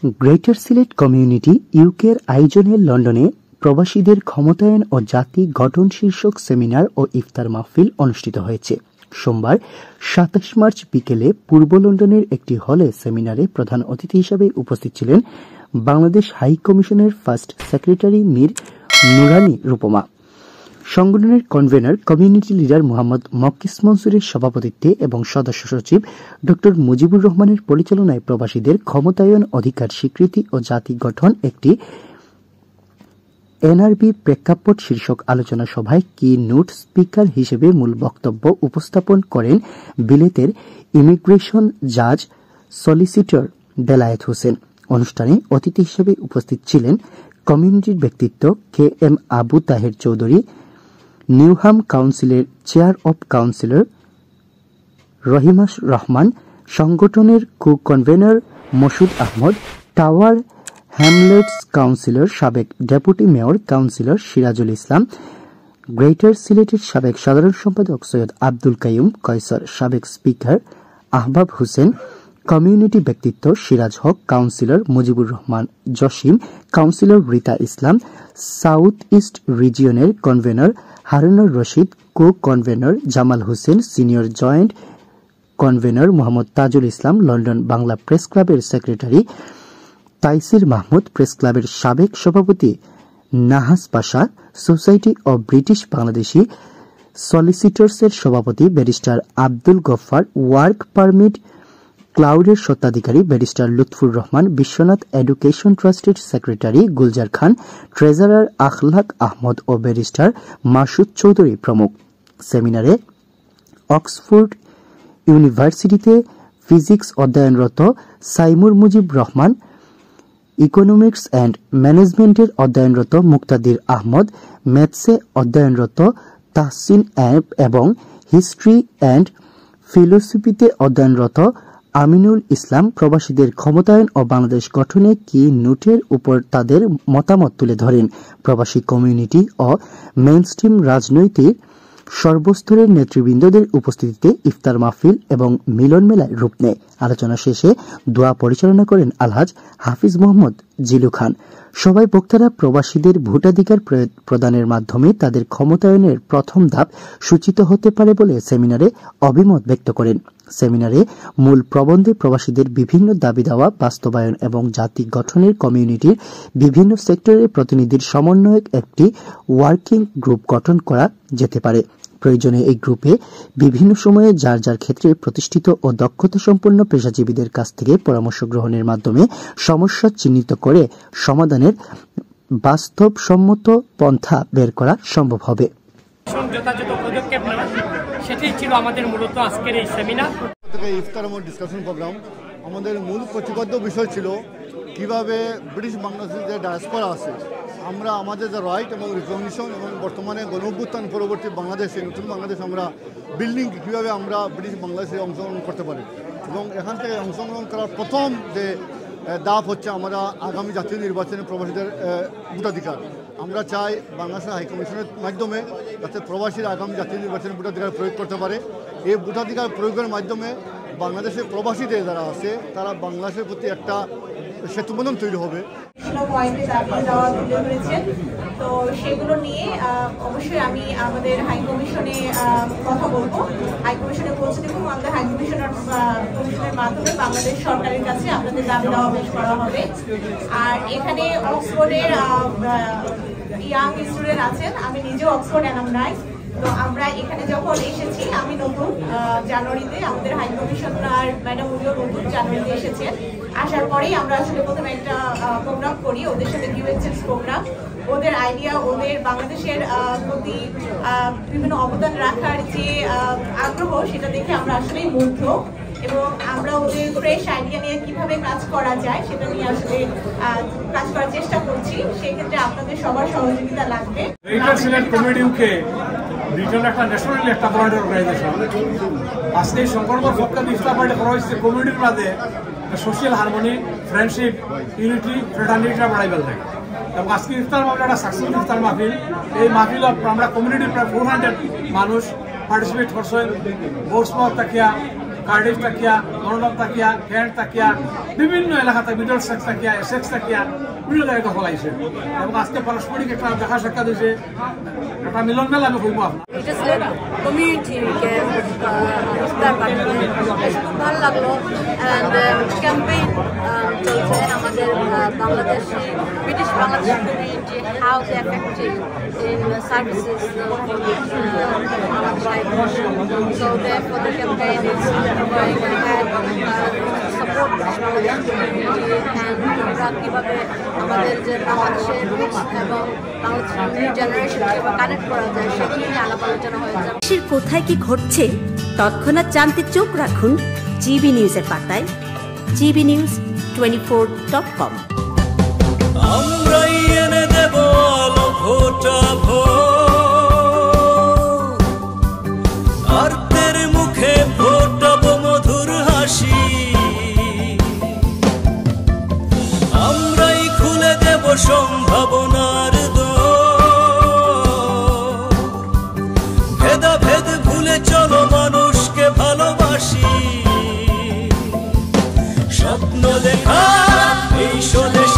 Greater Sylhet community ইউকের আয়োজনে লন্ডনে প্রবাসীদের ক্ষমতায়ন ও জাতি গঠন শীর্ষক সেমিনার ও ইফতার মাহফিল অনুষ্ঠিত হয়েছে। সোমবার ২৭ মার্চ বিকেলে পূর্ব লন্ডনের একটি হলে সেমিনারে প্রধান অতিথি হিসেবে উপস্থিত ছিলেন বাংলাদেশ হাই কমিশনের ফার্স্ট সেক্রেটারি মীর নুরানী রূপমা। সংগঠনের কনভেনর কমিউনিটি লিডার মোহাম্মদ মক্কিস মনসুরের সভাপতিত্বে এবং সদস্য সচিব ড মুজিবুর রহমানের পরিচালনায় প্রবাসীদের ক্ষমতায়ন, অধিকার স্বীকৃতি ও জাতি গঠন একটি এনআরবি প্রেক্ষাপট শীর্ষক আলোচনা সভায় কি নোট স্পিকার হিসেবে মূল বক্তব্য উপস্থাপন করেন বিলেতের ইমিগ্রেশন জাজ সলিসিটর বেলায়েত হোসেন। অনুষ্ঠানে অতিথি হিসেবে উপস্থিত ছিলেন কমিউনিটির ব্যক্তিত্ব K M Abu Taher Chowdhury, Newham কাউন্সিলের chair of councillor Rahimas Rahman, সংগঠনের co convener Masud Ahmed, Tower Hamlets councillor সাবেক deputy mayor councillor Sirajul Islam, greater সিলেটের সাবেক সাধারণ সম্পাদক সৈয়দ আব্দুল কাইয়ুম কয়সর, সাবেক স্পিকার আহবাব হোসেন, কমিউনিটি ব্যক্তিত্ব Siraj Haque, councillor Mujibur Rahman Jasim, councillor Rita Islam, south east রিজিয়নের convenor Harunur Rashid, co convenor Jamal Hossain, senior joint convenor Mohammad Tajul Islam, London Bangla press ক্লাবের সেক্রেটারি তাইসির মাহমুদ, প্রেস ক্লাবের সাবেক সভাপতি Nahas Pasha, society of British Bangladeshi সলিসিটরসের সভাপতি barrister Abdul Gaffar, work permit ক্লাউডের স্বত্বাধিকারী ব্যারিস্টার লুৎফুর রহমান, বিশ্বনাথ এডুকেশন ট্রাস্টের সেক্রেটারি গুলজার খান, ট্রেজারার আখলাক আহমদ ও ব্যারিস্টার মাসুদ চৌধুরী প্রমুখ। সেমিনারে অক্সফোর্ড ইউনিভার্সিটিতে ফিজিক্স অধ্যয়নরত সাইমুর মুজিব রহমান, ইকোনমিক্স অ্যান্ড ম্যানেজমেন্টের অধ্যয়নরত মুক্তাদির আহমদ, ম্যাথসে অধ্যয়নরত তাহসিন এবং হিস্ট্রি অ্যান্ড ফিলোসফিতে অধ্যয়নরত আমিনুল ইসলাম প্রবাসীদের ক্ষমতায়ন ও বাংলাদেশ গঠনে কি নোটের উপর তাদের মতামত তুলে ধরেন। প্রবাসী কমিউনিটি ও মেইনস্ট্রিম রাজনৈতিক সর্বস্তরের নেতৃবৃন্দদের উপস্থিতিতে ইফতার মাহফিল এবং মিলন মেলায় রূপ নেয়। আলোচনা শেষে দোয়া পরিচালনা করেন আলহাজ হাফিজ মোহাম্মদ জিলু খান। সবাই বক্তারা প্রবাসীদের ভোটাধিকার প্রদানের মাধ্যমে তাদের ক্ষমতায়নের প্রথম ধাপ সূচিত হতে পারে বলে সেমিনারে অভিমত ব্যক্ত করেন। সেমিনারে মূল প্রবন্ধে প্রবাসীদের বিভিন্ন দাবি দাওয়া বাস্তবায়ন এবং জাতি গঠনের কমিউনিটির বিভিন্ন সেক্টরের প্রতিনিধির সমন্বয়ে একটি ওয়ার্কিং গ্রুপ গঠন করা যেতে পারে। প্রয়োজনে এই গ্রুপে বিভিন্ন সময়ে যার যার ক্ষেত্রে প্রতিষ্ঠিত ও দক্ষতা সম্পন্ন পেশাজীবীদের কাছ থেকে পরামর্শ গ্রহণের মাধ্যমে সমস্যা চিহ্নিত করে সমাধানের বাস্তবসম্মত পন্থা বের করা সম্ভব হবে। যথাযথ পদক্ষেপ নেওয়া, সেটাই ছিল আমাদের মূলত আজকের এই সেমিনার। ইফতার এবং ডিসকাশন প্রোগ্রাম আমাদের মূল প্রতিপাদ্য বিষয় ছিল কিভাবে ব্রিটিশ বাংলাদেশের যে ডায়াসপোরা আছে আমরা আমাদের যে রাইট এবং রিকগনিশন এবং বর্তমানে গণঅভ্যুত্থান পরবর্তী বাংলাদেশে নতুন বাংলাদেশ আমরা বিল্ডিং কীভাবে আমরা ব্রিটিশ বাংলাদেশে অংশগ্রহণ করতে পারি এবং এখান থেকে অংশগ্রহণ করার প্রথম যে ধাপ হচ্ছে আমরা আগামী জাতীয় নির্বাচনে প্রবাসীদের ভোটাধিকার। আমরা চাই বাংলাদেশের হাইকমিশনের মাধ্যমে যাতে প্রবাসীরা আগামী জাতীয় নির্বাচনে ভোটাধিকার প্রয়োগ করতে পারে। এই ভোটাধিকার প্রয়োগের মাধ্যমে বাংলাদেশের প্রবাসীদের যারা আছে তারা বাংলাদেশের প্রতি একটা সেতুবন্ধন তৈরি হবে। তো সেগুলো নিয়ে অবশ্যই আমি আমাদের হাইকমিশনে কথা বলবো, হাইকমিশনে পৌঁছে দেবো। আমাদের হাইকমিশনের মাধ্যমে বাংলাদেশ সরকারের কাছে আপনাদের দাবি দেওয়া পেশ করা হবে। আর এখানে অক্সফোর্ডের ইয়াং স্টুডেন্ট আছেন, আমি নিজেও অক্সফোর্ড অ্যালামনাই। তো আমরা এখানে যখন এসেছি, আমি নতুন জানুয়ারিতে, আমাদের হাইকমিশনার ম্যাডাম উনিও নতুন জানুয়ারিতে এসেছেন। আসার পরেই আমরা আসলে প্রথমে একটা প্রোগ্রাম করি ওদের সাথে, কিউএসএস প্রোগ্রাম। ওদের আইডিয়া, ওদের বাংলাদেশের প্রতি বিভিন্ন অবদান রাখার যে আগ্রহ, সেটা দেখে আমরা আসলেই মুগ্ধ এবং আমরা ওদের ফ্রেশ আইডিয়া নিয়ে কিভাবে কাজ করা যায় সেটা নিয়ে আসলে কাজ করার চেষ্টা করছি। সেক্ষেত্রে আপনাদের সবার সহযোগিতা লাগবে। ব্রিটেনের একটা ন্যাশনালি একটা ধরনের অর্গানাইজেশন আজকে এই সংকল্প পক্ষে ইফতার পার্টি করা হয়েছে কমিউনিটির মাঝে সোশ্যাল হারমোনি, ফ্রেন্ডশিপ, ইউনিটি, ফ্রেটার্নিটিটা বাড়াইবার লাগে। এবং আজকে ইফতার মাহফিল একটা সাকসেসফুল ইফতার মাহফিল। এই মাহফিল আমরা কমিউনিটির প্রায় 400 মানুষ পার্টিসিপেট করছেন। বোর্ডসমাউথ তাকিয়া Cardiff Takiya, London Takiya, can't তাকিয়া, বিভিন্ন এলাকাতে মিডল সেক্স তাকিয়া, এসেক্স তাকিয়া বিভিন্ন জায়গায় দখল আইছে এবং আজকে পারস্পরিক একটা দেখা সাক্ষাৎ হয়েছে, একটা মিলন মেলা আমি কইব আপনার। কমিউনিটিকে ইফতার পাঠানো খুব ভালো লাগলো। ক্যাম্পেইন চলছে আমাদের Bangladeshi British Bangladeshi community, how they effective in services for so therefore the campaign is going ahead support Bangladesh community and আমরা কিভাবে আমাদের যে বাংলাদেশের রুটস এবং বাংলাদেশের নিউ জেনারেশনকে কানেক্ট করা যায় সেটা নিয়ে আলাপ আলোচনা হয়েছে। দেশের কোথায় কি ঘটছে তৎক্ষণাৎ জানতে চোখ রাখুন জিবি নিউজের পাতায়, gbnews24.com। আমরাই এনে দেব আলো ভোটা আর তের মুখে ফোটাবো মধুর হাসি, আমরাই খুলে দেব সম্ভাবনার দ্বার, ভেদাভেদ ভুলে চলো মানুষকে ভালোবাসি, স্বপ্ন দেখা এই স্বদেশ